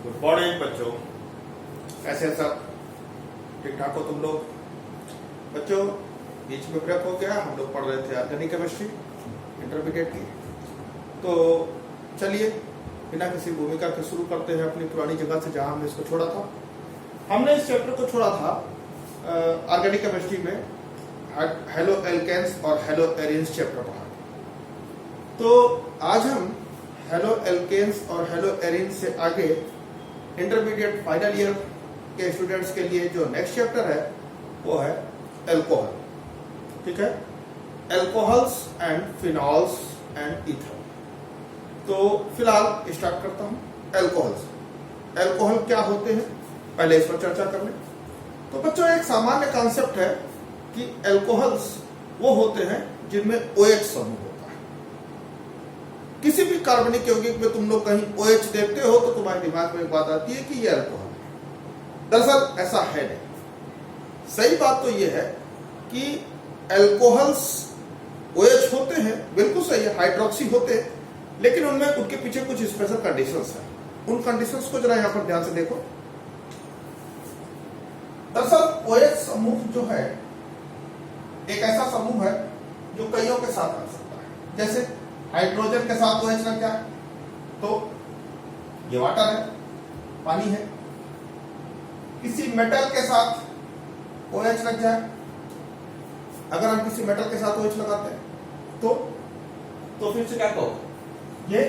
Good morning बच्चों, कैसे सब ठीक ठाक हो तुम लोग? बच्चों बीच में ब्रेक हो गया, हम लोग पढ़ रहे थे ऑर्गेनिक केमिस्ट्री इंटरमीडिएट की। तो चलिए बिना किसी भूमिका के शुरू करते हैं अपनी पुरानी जगह से जहां हमने इसको छोड़ा था। हमने इस चैप्टर को छोड़ा था ऑर्गेनिक केमिस्ट्री में हेलो एल्केन्स और हेलो एरिन्स चैप्टर पढ़ा। तो आज हम हेलो एल्केन्स और हेलो एरिन्स से आगे इंटरमीडिएट फाइनल ईयर के स्टूडेंट्स के लिए जो नेक्स्ट चैप्टर है वो है एल्कोहल। ठीक है, alcohols and phenols and ether. तो फिलहाल स्टार्ट करता हूं एल्कोहल्स। एल्कोहल क्या होते हैं पहले इस पर चर्चा कर लें। तो बच्चों एक सामान्य कॉन्सेप्ट है कि एल्कोहल्स वो होते हैं जिनमें OH समूह होता है। किसी भी कार्बनिक यौगिक में तुम लोग कहीं OH देखते हो तो तुम्हारे दिमाग में एक बात आती है कि ये अल्कोहल है। दरअसल ऐसा है नहीं। सही बात तो ये है कि एल्कोहल्स OH होते हैं, बिल्कुल सही है, हाइड्रोक्सी होते हैं, लेकिन उनमें उनके पीछे कुछ स्पेशल कंडीशंस हैं। उन कंडीशंस को जरा यहां पर ध्यान से देखो। दरअसल OH समूह जो है एक ऐसा समूह है जो कईयों के साथ लग सकता है। जैसे हाइड्रोजन के साथ OH लग जाए तो ये वाटर है, पानी है। किसी मेटल के साथ OH लग जाए, अगर हम किसी मेटल के साथ OH लगाते हैं तो फिर से क्या कहो, ये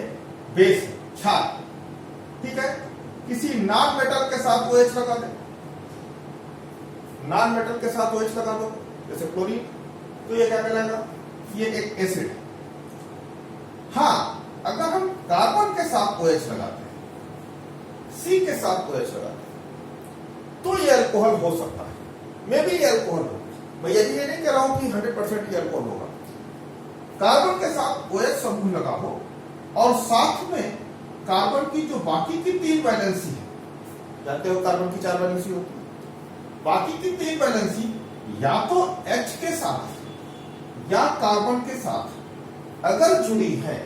बेस है, क्षार। ठीक है, किसी नॉन मेटल के साथ OH लगा दें, नॉन मेटल के साथ OH लगा दो जैसे क्लोरीन, तो ये क्या कहलाएगा, ये एक एसिड है। हाँ, अगर हम कार्बन के साथ OH लगाते हैं, C के साथ OH लगाते हैं, तो ये अल्कोहल हो सकता है। मे भी ये अल्कोहल हो, मैं ये नहीं कह रहा हूं कि 100% ये अल्कोहल होगा। कार्बन के साथ OH समूह लगा हो और साथ में कार्बन की जो बाकी की 3 वैलेंसी है, जानते हो कार्बन की 4 वैलेंसी होती है, बाकी की 3 वैलेंसी या तो H के साथ या कार्बन के साथ अगर जुड़ी है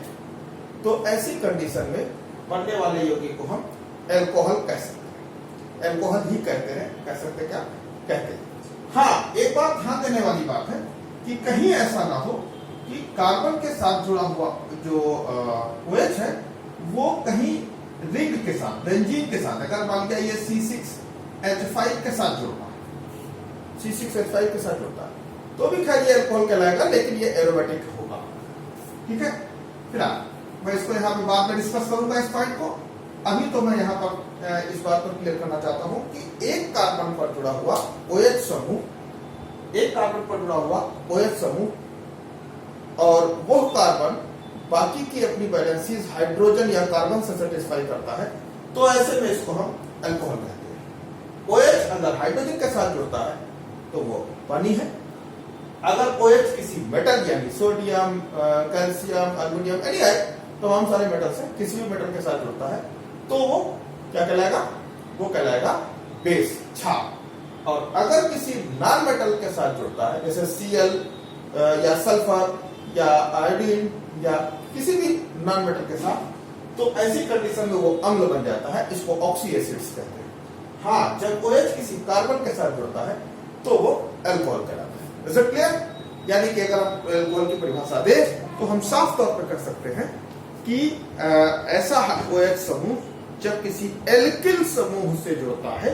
तो ऐसी कंडीशन में बनने वाले यौगिक को हम एल्कोहल कह सकते हैं। एल्कोहल ही कहते हैं, कह सकते क्या कहते हैं। हाँ, एक बात ध्यान देने वाली बात है कि कहीं ऐसा ना हो कि कार्बन के साथ जुड़ा हुआ जो OH है वो कहीं रिंग के साथ, बेंजीन के साथ, अगर मान लिया ये C6H5 के साथ जुड़ता है, C6H5 के साथ जुड़ता है तो भी खैर ये अल्कोहल कहलाएगा, लेकिन ये एरोमेटिक होगा। ठीक है, फिलहाल मैं इसको यहाँ पे बाद में डिस्कस करूंगा इस पॉइंट को। अभी तो मैं यहाँ पर इस बात पर क्लियर करना चाहता हूं कि एक कार्बन पर जुड़ा हुआ OH समूह, एक कार्बन पर जुड़ा हुआ OH समूह और वो कार्बन बाकी की अपनी वैलेंसीज हाइड्रोजन या कार्बन से सेटिस्फाई करता है, तो ऐसे में इसको हम अल्कोहल कहते हैं। OH अगर हाइड्रोजन के साथ जुड़ता है तो वो पानी है। अगर OH किसी मेटल यानी सोडियम, कैल्शियम, एल्युमिनियम, एनी तमाम सारे मेटल से किसी भी मेटल के साथ जुड़ता है तो वो क्या कहलाएगा, वो कहलाएगा बेस, क्षार। और अगर किसी नॉन मेटल के साथ जुड़ता है जैसे Cl या सल्फर या आयोडीन या किसी भी नॉन मेटल के साथ, तो ऐसी कंडीशन में वो अम्ल बन जाता है। इसको ऑक्सी एसिड्स कहते हैं। हाँ, जब OH किसी कार्बन के साथ जुड़ता है तो वो अल्कोहल कहलाता है। Is it clear? यानी कि अगर हम अल्कोहल की परिभाषा दें तो हम साफ तौर पर कर सकते हैं कि ऐसा OH समूह जब किसी एल्किल समूह से जुड़ता है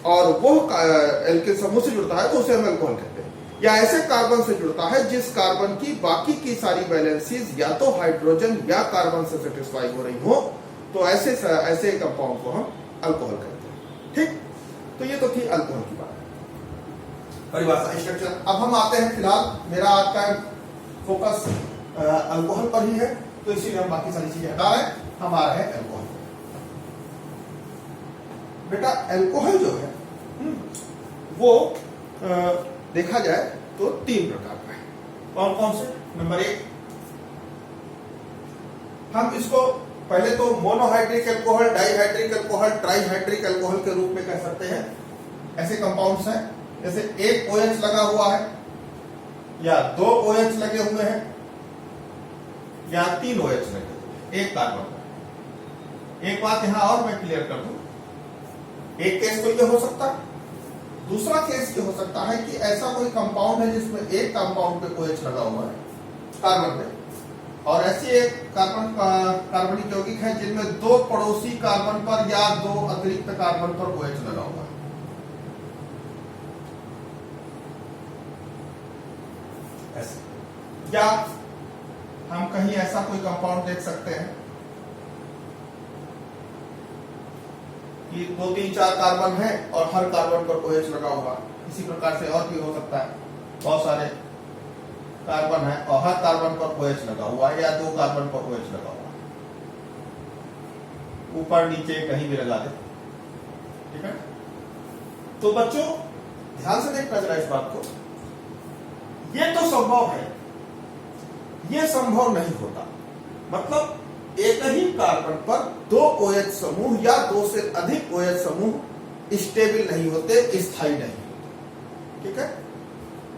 और वो एल्किल समूह से जुड़ता है तो उसे हम अल्कोहल कहते हैं। या ऐसे कार्बन से जुड़ता है जिस कार्बन की बाकी की सारी वैलेंसीज या तो हाइड्रोजन या कार्बन से सेटिस्फाई हो रही हो, तो ऐसे कंपाउंड को हम अल्कोहल कहते हैं। ठीक, तो ये तो थी अल्कोहल की बात, परिभाषा, स्ट्रक्चर। अब हम आते हैं, फिलहाल मेरा आज का फोकस अल्कोहल पर ही है, तो इसीलिए हम बाकी सारी चीजें हटा रहे हैं, हम आ रहे हैं अल्कोहल। बेटा अल्कोहल जो है वो देखा जाए तो 3 प्रकार का है। कौन कौन से? नंबर 1, हम इसको पहले तो monohydric alcohol, dihydric alcohol, trihydric alcohol के रूप में कह सकते हैं। ऐसे कंपाउंड्स हैं जैसे एक OH लगा हुआ है या 2 OH लगे हुए हैं या 3 OH लगे हुए हैं एक कार्बन। एक बात यहां और मैं क्लियर कर दूं, एक केस तो ये हो सकता है, दूसरा केस ये हो सकता है कि ऐसा कोई कंपाउंड है जिसमें एक कंपाउंड पे OH लगा हुआ है कार्बन पे, और ऐसी एक कार्बनिक यौगिक है जिनमें दो पड़ोसी कार्बन पर या दो अतिरिक्त कार्बन पर OH लगा हुआ है। ऐसे या हम कहीं ऐसा कोई कंपाउंड देख सकते हैं कि 2, 3, 4 कार्बन है और हर कार्बन पर OH लगा हुआ। इसी प्रकार से और भी हो सकता है, बहुत सारे कार्बन है और हर कार्बन पर OH लगा हुआ है या 2 कार्बन पर OH लगा हुआ है, ऊपर नीचे कहीं भी लगा दे, ठीक है। तो बच्चों ध्यान से देखना जरा इस बात को, ये तो संभव है, ये संभव नहीं होता। मतलब एक ही कार्बन पर 2 OH समूह या 2 से अधिक OH समूह स्टेबल नहीं होते, स्थायी नहीं होते, ठीक है।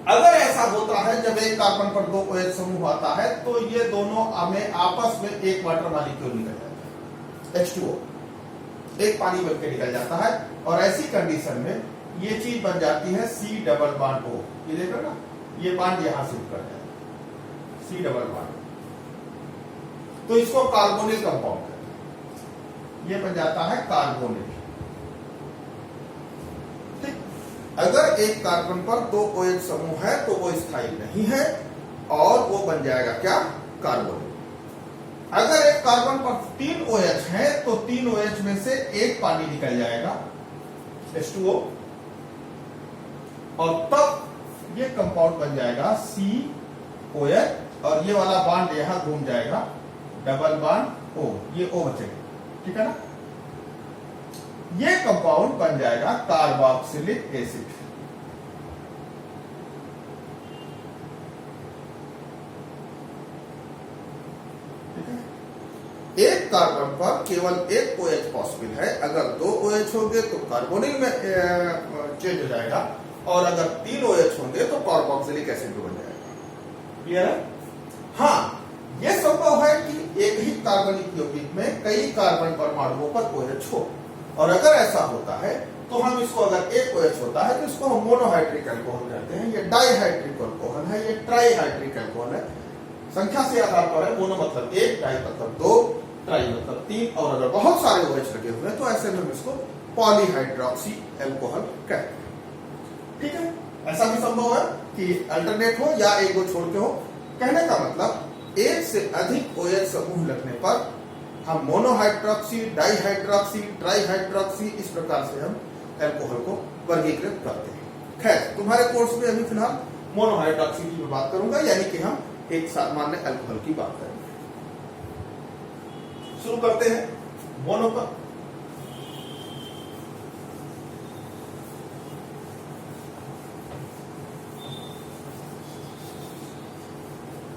अगर ऐसा होता है जब एक कार्बन पर 2 OH समूह आता है तो ये दोनों में आपस में एक वाटर मॉलिक्यूल निकल जाता है, H2O, एक पानी बन के निकल जाता है, और ऐसी कंडीशन में ये चीज बन जाती है C डबल बॉन्ड O। ये देखो ना, ये बॉन्ड यहां से कर जाए C डबल बॉन्ड, तो इसको कार्बोनिल कंपाउंड कहते हैं, ये बन जाता है कार्बोनिल। ठीक, अगर एक कार्बन पर 2 OH समूह है तो वो स्थायी नहीं है और वो बन जाएगा क्या, कार्बोनिल। अगर एक कार्बन पर 3 OH है तो 3 OH में से एक पानी निकल जाएगा, H2O, और तब ये कंपाउंड बन जाएगा COH, और ये वाला बॉन्ड यहां घूम जाएगा, डबल बॉन्ड O, ये O बचेगा, ठीक है ना। ये कंपाउंड बन जाएगा कार्बोक्सिलिक एसिड। ठीक है, एक कार्बन पर केवल एक OH पॉसिबल है, अगर 2 OH होंगे तो कार्बोनिल में चेंज हो जाएगा, और अगर 3 OH होंगे तो कार्बोक्सिलिक एसिड बन जाएगा। क्लियर है? हाँ, यह संभव है कि एक ही कार्बनिक यौगिक में कई कार्बन परमाणुओं पर OH हो, और अगर ऐसा होता है तो हम इसको, अगर एक OH होता है तो इसको हम मोनोहाइड्रिक अल्कोहल कहते हैं, ये डाइहाइड्रिक अल्कोहल है, ये ट्राइहाइड्रिक अल्कोहल है। संख्या से आधार पर है, मोनो मतलब 1, डाई मतलब 2, ट्राई मतलब 3, और अगर बहुत सारे OH लगे हुए हैं तो ऐसे में हम इसको पॉलीहाइड्रोक्सी अल्कोहल कहते हैं। ठीक है, ऐसा भी संभव है कि अल्टरनेट हो या एक दो छोड़ के हो। कहने का मतलब एक से अधिक OH समूह लगने पर हम मोनोहाइड्रोक्सी, डाइहाइड्रोक्सी, ट्राइहाइड्रोक्सी, इस प्रकार से हम अल्कोहल को वर्गीकृत करते हैं। खैर, तुम्हारे कोर्स में अभी फिलहाल मोनोहाइड्रोक्सी की बात करूंगा, यानी कि हम एक सामान्य अल्कोहल की बात करेंगे। शुरू करते हैं मोनो पर।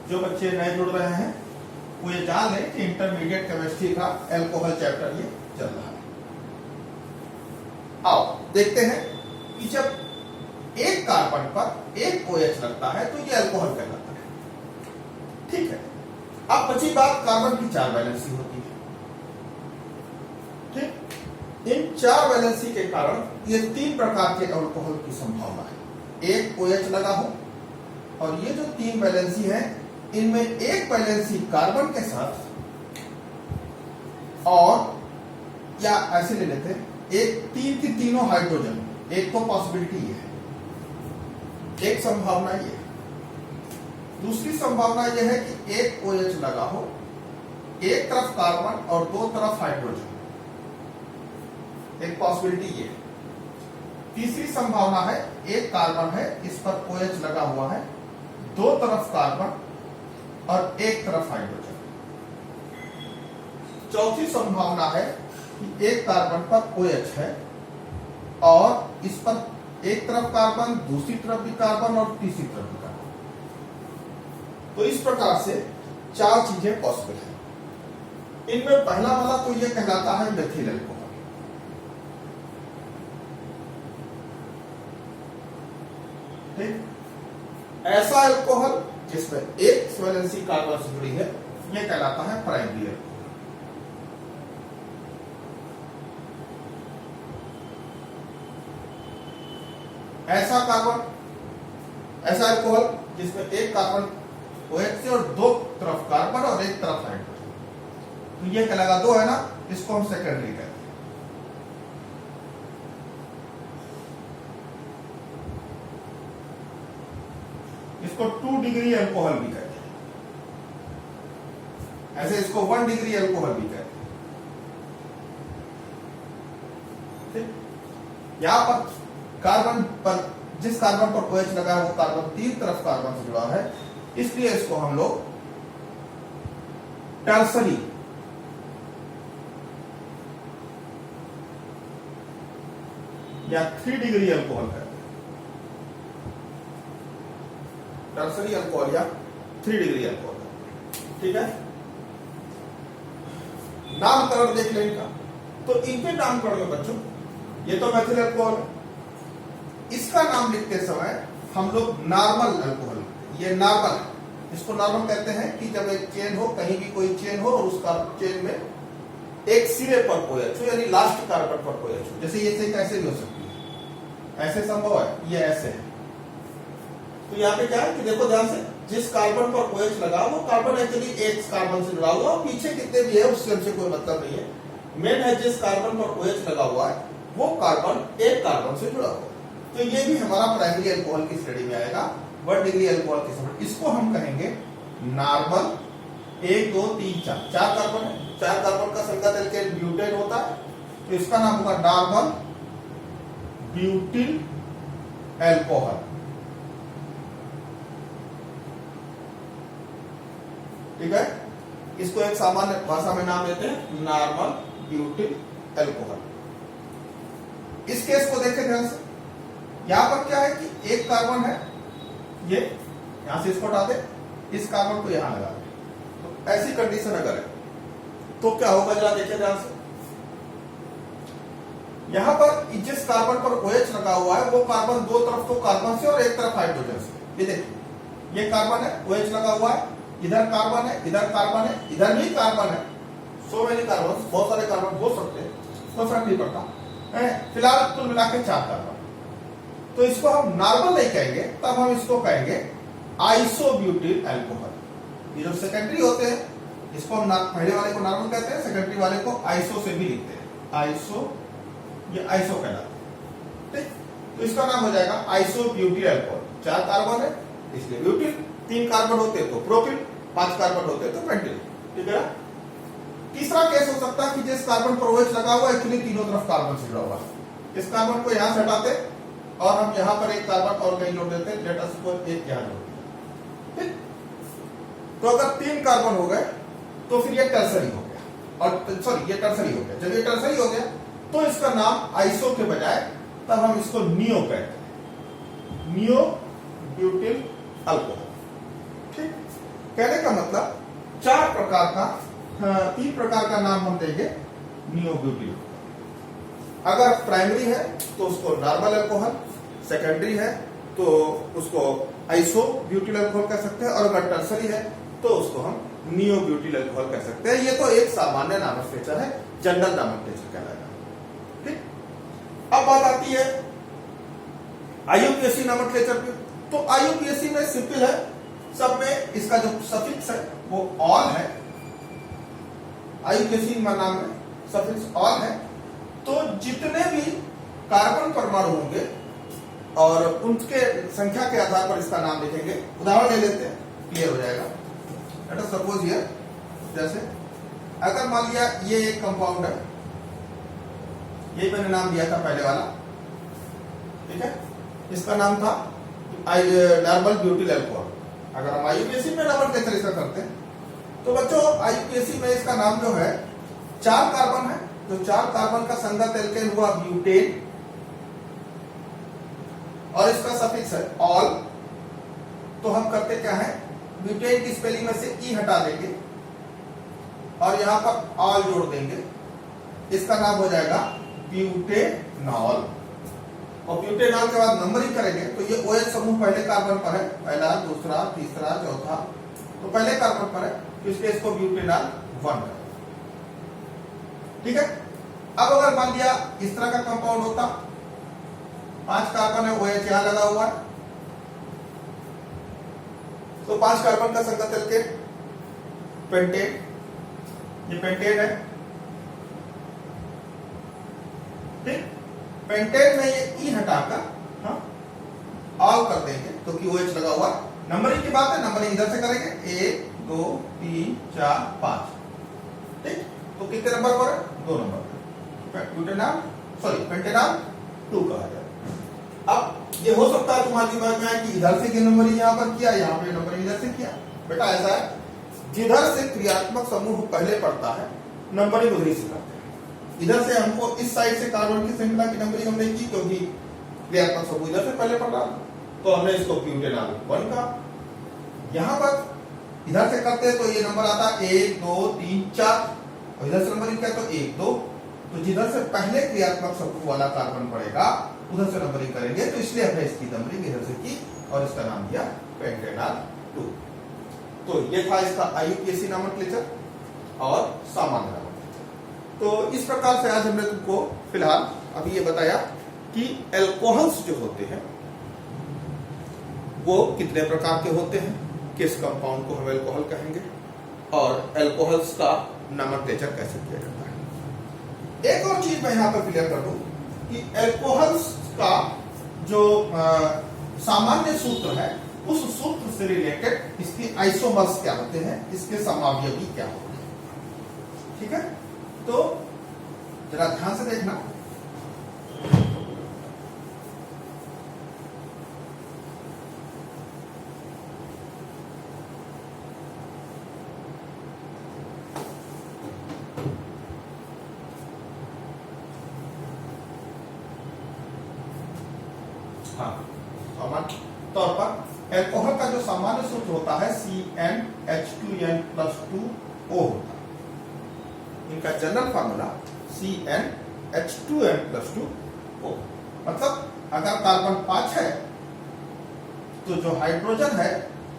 जो बच्चे नए जुड़ रहे हैं वो ये जान लें कि इंटरमीडिएट केमिस्ट्री का अल्कोहल चैप्टर ये चल रहा है। आओ देखते हैं कि जब एक कार्बन पर एक OH लगता है तो ये अल्कोहल कहलाता है। ठीक है, अब बची बात कार्बन की 4 वैलेंसी होती है। ठीक, इन 4 वैलेंसी के कारण ये 3 प्रकार के अल्कोहल की संभावना है। एक OH लगा हो, और ये जो 3 वैलेंसी है इनमें एक वैलेंसी कार्बन के साथ, और या ऐसे ले लेते हैं, एक 3 की तीनों हाइड्रोजन, एक तो पॉसिबिलिटी ये है, एक संभावना ये है। दूसरी संभावना यह है कि एक OH लगा हो, एक तरफ कार्बन और 2 तरफ हाइड्रोजन, एक पॉसिबिलिटी ये है। तीसरी संभावना है, एक कार्बन है, इस पर OH लगा हुआ है, 2 तरफ कार्बन और एक तरफ हाइड्रोजन। चौथी संभावना है कि एक कार्बन पर OH है और इस पर एक तरफ कार्बन, दूसरी तरफ भी कार्बन और तीसरी तरफ भी कार्बन। तो इस प्रकार से 4 चीजें पॉसिबल है। इनमें पहला वाला तो यह कहलाता है मेथिल अल्कोहल। ठीक, ऐसा अल्कोहल जिसमें एक वैलेंसी कार्बन से जुड़ी है, यह कहलाता है प्राइमरी अल्कोहल। ऐसा कार्बन, ऐसा अल्कोहल जिसमें एक कार्बन OH से और दो तरफ कार्बन और एक तरफ हाइड्रोजन, तो ये कहलाएगा दो है ना, इसको हम सेकेंडरी कहते हैं। इसको 2 डिग्री अल्कोहल भी कहते हैं, ऐसे इसको 1 डिग्री अल्कोहल भी कहते हैं। यहां पर कार्बन पर, जिस कार्बन पर OH लगा है वो कार्बन तीन तरफ कार्बन से जुड़ा है, इसलिए इसको हम लोग टर्सरी या 3 डिग्री अल्कोहल कहते हैं। टर्सरी अल्कोहल या 3 डिग्री अल्कोहल, ठीक है। नामकरण देख लें इनका, तो इनके नामकरण में बच्चों, ये तो मेथिल अल्कोहल है, इसका नाम लिखते समय हम लोग नॉर्मल अल्कोहल, ये नॉर्मल है, इसको नॉर्मल कहते हैं कि जब एक चेन हो, कहीं भी कोई चेन हो और उसका चेन में एक सिरे पर कोई OH हो, यानी लास्ट कार्बन पर कोई OH हो, जैसे ये से कैसे भी हो सकती है, ऐसे संभव है, ये ऐसे है। तो यहाँ पे क्या है कि देखो ध्यान से, जिस कार्बन पर OH लगा वो कार्बन एक्चुअली एक कार्बन से जुड़ा हुआ, और पीछे कितने भी है उससे हमसे कोई मतलब नहीं है। मेन है जिस कार्बन पर OH लगा हुआ है वो कार्बन एक कार्बन से जुड़ा हुआ है। तो ये भी हमारा प्राइमरी अल्कोहल की श्रेणी में आएगा, 1 डिग्री अल्कोहल की श्रेणी। इसको हम कहेंगे नॉर्मल 1 2 3 4, 4 कार्बन है, 4 कार्बन का संगत एल्केन ब्यूटेन होता है, तो इसका नाम होगा नॉर्मल ब्यूटिल अल्कोहल, ठीक है। इसको एक सामान्य भाषा में नाम देते हैं नॉर्मल ब्यूटिल अल्कोहल। इस केस को देखें ध्यान से, यहां पर क्या है कि एक कार्बन है, ये यहां से इसको हटा दे, इस कार्बन को यहां लगा दे, तो ऐसी कंडीशन अगर है तो क्या होगा जरा देखिए ध्यान से। यहां पर जिस कार्बन पर OH लगा हुआ है वो कार्बन दो तरफ तो कार्बन से और एक तरफ हाइड्रोजन से, ये देखिए ये कार्बन है, OH लगा हुआ है, इधर कार्बन है, इधर कार्बन है, इधर भी कार्बन है, सो मेनी कार्बन, बहुत सारे कार्बन हो सकते हैं, तो फर्क नहीं पड़ता, फिलहाल कुल मिला के 4 कार्बन। तो इसको हम नॉर्मल नहीं कहेंगे, तब हम इसको कहेंगे आइसोब्यूटिल अल्कोहल। ये जो सेकेंडरी होते हैं इसको हम पहले वाले को नॉर्मल कहते हैं, सेकेंडरी वाले को आइसो से भी लिखते हैं, आइसो, ये आइसो कहलाता है, ठीक। तो इसका नाम हो जाएगा आइसोब्यूटिल अल्कोहल। 4 कार्बन है इसलिए ब्यूटिल, 3 कार्बन होते तो प्रोपिल, 5 कार्बन होते तो पेंटिल, ठीक है। तीसरा केस हो सकता है कि जिस कार्बन पर OH लगा हुआ है एक्चुअली तीनों तरफ कार्बन से जुड़ा हुआ है, इस कार्बन को यहां से हटाते और हम यहां पर एक कार्बन और कहीं जोड़ देते, लेट अस सपोज एक यहां जोड़ दिया, ठीक। तो अगर 3 कार्बन हो गए तो फिर ये टर्सरी हो गया, और सॉरी ये टर्सरी हो गया। जब ये टर्सरी हो गया तो इसका नाम आइसो के बजाय तब हम इसको नियो कहते हैं, नियो ब्यूटिल अल्कोहल, ठीक। कहने का मतलब 4 प्रकार का, 3 प्रकार का नाम हम देंगे नियो ब्यूटिल। अगर प्राइमरी है तो उसको नॉर्मल अल्कोहल, सेकेंडरी है तो उसको आइसो ब्यूटिल अल्कोहल कह सकते हैं, और अगर टर्सरी है तो उसको हम नियो ब्यूटिल अल्कोहल कह सकते हैं। ये तो एक सामान्य नामकरण है, जनरल नामकरण कहलाएगा, ठीक। अब बात आती है IUPAC नामकरण पे। तो IUPAC में सिंपल है, सब में इसका जो सफिक्स है वो ऑल है, IUPAC नाम में सफिक्स ऑल है। तो जितने भी कार्बन परमाणु होंगे और उनके संख्या के आधार पर इसका नाम लिखेंगे। उदाहरण ले लेते हैं, क्लियर हो जाएगा। लेट अस सपोज हियर, जैसे अगर मान लिया ये एक कंपाउंड है, ये मैंने नाम दिया था पहले वाला, ठीक है, इसका नाम था नॉर्मल ब्यूटिल अल्कोहल। अगर हम IUPAC में नामकरण इसका करते हैं तो बच्चों IUPAC में इसका नाम जो है 4 कार्बन है, तो 4 कार्बन का संगत एल्केन हुआ ब्यूटेन, और इसका सफिक्स है ऑल। तो हम करते क्या है, ब्यूटेन की स्पेलिंग में से ई हटा देंगे और यहां पर ऑल जोड़ देंगे, इसका नाम हो जाएगा ब्यूटेनॉल। और ब्यूटेनॉल के बाद नंबरिंग करेंगे तो ये OH समूह पहले कार्बन पर है, पहला, दूसरा, तीसरा, चौथा, तो पहले कार्बन पर है, तो इसलिए इसको ब्यूटेनॉल 1 है, ठीक है। अब अगर मान लिया इस तरह का कंपाउंड होता 5 कार्बन है, OH यहां लगा हुआ है, तो 5 कार्बन का संगत एल्केन पेंटेन, ये पेंटेन है। ठीक, पेंटेन में ये ई हटाकर ऑल कर देंगे क्योंकि OH लगा हुआ। नंबरिंग की बात है, नंबरिंग इधर से करेंगे 1 2 3 4 5। ठीक, तो कितने नंबर पर है? 2 नंबर पर ब्यूटेनॉल, सॉरी पेंटेनॉल 2 कहा जाए। अब ये हो सकता है तुम्हारे दिमाग में कि इधर से नंबरिंग यहां पर किया, यहां पे नंबरिंग इधर से किया। बेटा ऐसा है, जिधर से क्रियात्मक समूह पहले पड़ता है नंबरिंग उधर से करते हैं। इधर से हमको इस साइड से कार्बन की श्रृंखला की नंबरिंग हमने की क्योंकि क्रियात्मक समूह इधर से पहले पड़ रहा, तो हमने इसको ब्यूटेनॉल 1 का। यहां पर इधर से करते हैं तो ये नंबर आता है 1 2 3 4, और इधर से नंबरिंग क्या तो 1 2, तो जिधर से पहले क्रियात्मक समूह वाला कार्बन पड़ेगा उधर से नंबरिंग करेंगे, तो इसलिए हमने इसकी नंबरिंग इधर से की और इसका नाम दिया पेंटेनॉल 2। तो ये था इसका IUPAC नोमेनक्लेचर और सामान्य नोमेनक्लेचर। तो इस प्रकार से आज हमने तुमको फिलहाल अभी ये बताया कि एल्कोहल्स जो होते हैं वो कितने प्रकार के होते हैं, किस कंपाउंड को हम एल्कोहल कहेंगे, और एल्कोहल्स का नोमेनक्लेचर कैसे किया जाता है। एक और चीज मैं यहां पर क्लियर कर दूं कि एल्कोहल्स का जो सामान्य सूत्र है उस सूत्र से रिलेटेड इसकी आइसोमर्स क्या होते हैं, इसके समावयवी क्या होते हैं। ठीक है, तो जरा ध्यान से देखना। सामान्य तौर पर एल्कोहल का जो सामान्य सूत्र होता है CnH2n+2O होता है। इनका जनरल फार्मूला CnH2n+2O। मतलब अगर कार्बन 5 है तो जो हाइड्रोजन है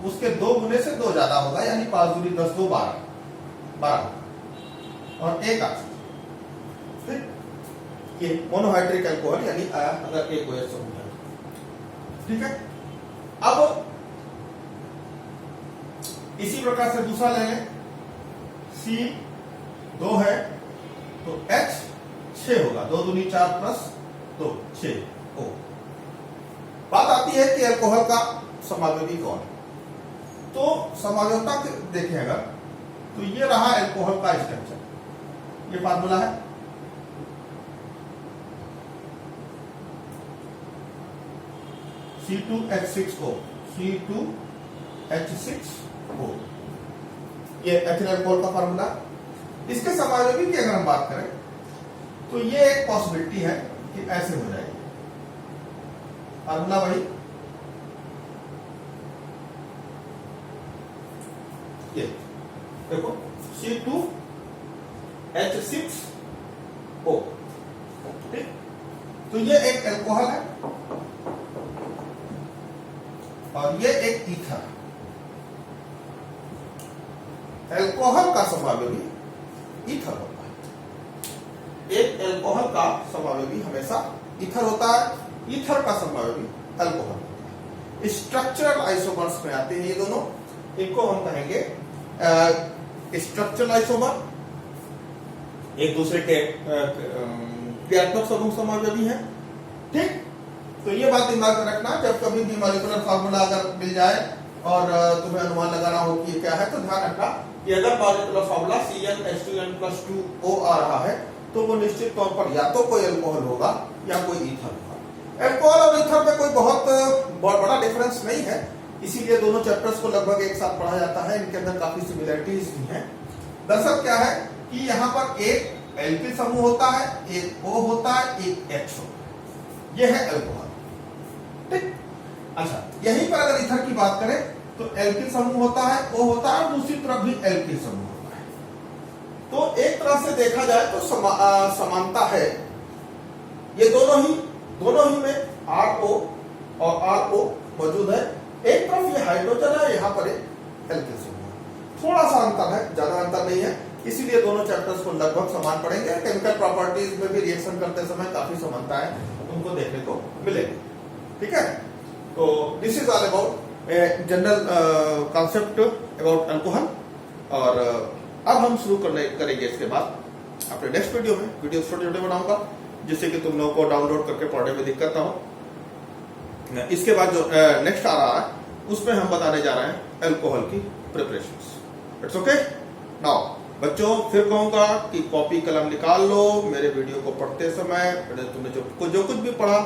उसके 2 गुने से 2 ज्यादा होगा, यानी 5 दूनी 10 2 12 और 1 ऑक्सीजन। ये मोनोहाइड्रिक एल्कोहल यानी अगर एक OH समूह है। ठीक है, अब इसी प्रकार से दूसरा ले लें, C2 है तो H 6 होगा, 2 दूनी 4 प्लस 2 6 O। बात आती है कि एल्कोहल का समावयवी कौन है, तो समावयवता देखें अगर तो ये रहा एल्कोहल का स्ट्रक्चर, ये फार्मूला है। C2H6O, C2H6O, ये एथिल अल्कोहल का फार्मूला। इसके समावयवी की अगर हम बात करें तो ये एक पॉसिबिलिटी है कि ऐसे हो जाएगी। फार्मूला वही, ये देखो C2H6O। ठीक, तो ये एक एल्कोहल है और ये एक ईथर। एल्कोहल का समावयवी ईथर होता है। एक एल्कोहल का समावयवी हमेशा ईथर होता है, ईथर का समावयवी अल्कोहल होता है। स्ट्रक्चरल आइसोमर्स में आते हैं ये दोनों, इनको हम कहेंगे स्ट्रक्चरल आइसोमर, एक दूसरे के क्रियात्मक समूह समावयवी है। ठीक, तो ये बात दिमाग में रखना, जब कभी भी मॉलिक्यूलर फार्मूला अगर मिल जाए और तुम्हें अनुमान लगाना हो कि ये क्या है, तो ध्यान रखना कि अगर मॉलिक्यूलर फार्मूला CnH2n+2O आ रहा है तो वो निश्चित तौर पर या तो कोई अल्कोहल होगा या कोई ईथर होगा। एल्कोहल और ईथर में कोई बहुत बड़ा डिफरेंस नहीं है, इसीलिए दोनों चैप्टर्स को लगभग एक साथ पढ़ा जाता है। इनके अंदर काफी सिमिलरिटीज भी हैं। दरअसल क्या है कि यहाँ पर एक एल्किल समूह होता है, एक O होता है, एक H होता है, यह है एल्कोहल। ठीक, अच्छा यहीं पर अगर ईथर की बात करें तो एल्किल समूह होता है, O होता है, और दूसरी तरफ भी एल्किल समूह होता है। तो एक तरह से देखा जाए तो समानता है, ये दोनों ही में RO और RO मौजूद है। एक तरफ ये हाइड्रोजन है, यहाँ पर एक एल्किल समूह है। थोड़ा सा अंतर है, ज्यादा अंतर नहीं है, इसीलिए दोनों चैप्टर्स को लगभग समान पढ़ेंगे। केमिकल प्रॉपर्टीज में भी रिएक्शन करते समय काफी समानता है, तुमको देखने को मिलेंगे। ठीक है, तो this is all about general concept about alcohol. और अब हम शुरू करेंगे इसके बाद अपने नेक्स्ट वीडियो में। वीडियो छोटे छोटे बनाऊंगा जिससे कि तुम लोगों को डाउनलोड करके पढ़ने में दिक्कत ना हो। इसके बाद जो नेक्स्ट आ रहा है उसमें हम बताने जा रहे हैं अल्कोहल की प्रिपरेशंस। It's okay. नाउ बच्चों फिर कहूंगा कि कॉपी कलम निकाल लो। मेरे वीडियो को पढ़ते समय तुमने जो कुछ भी पढ़ा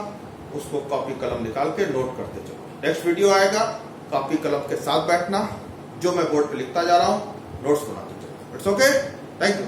उसको कॉपी कलम निकाल के नोट करते चलो। नेक्स्ट वीडियो आएगा, कॉपी कलम के साथ बैठना, जो मैं बोर्ड पे लिखता जा रहा हूं नोट्स बनाते चलो। It's okay, thank you.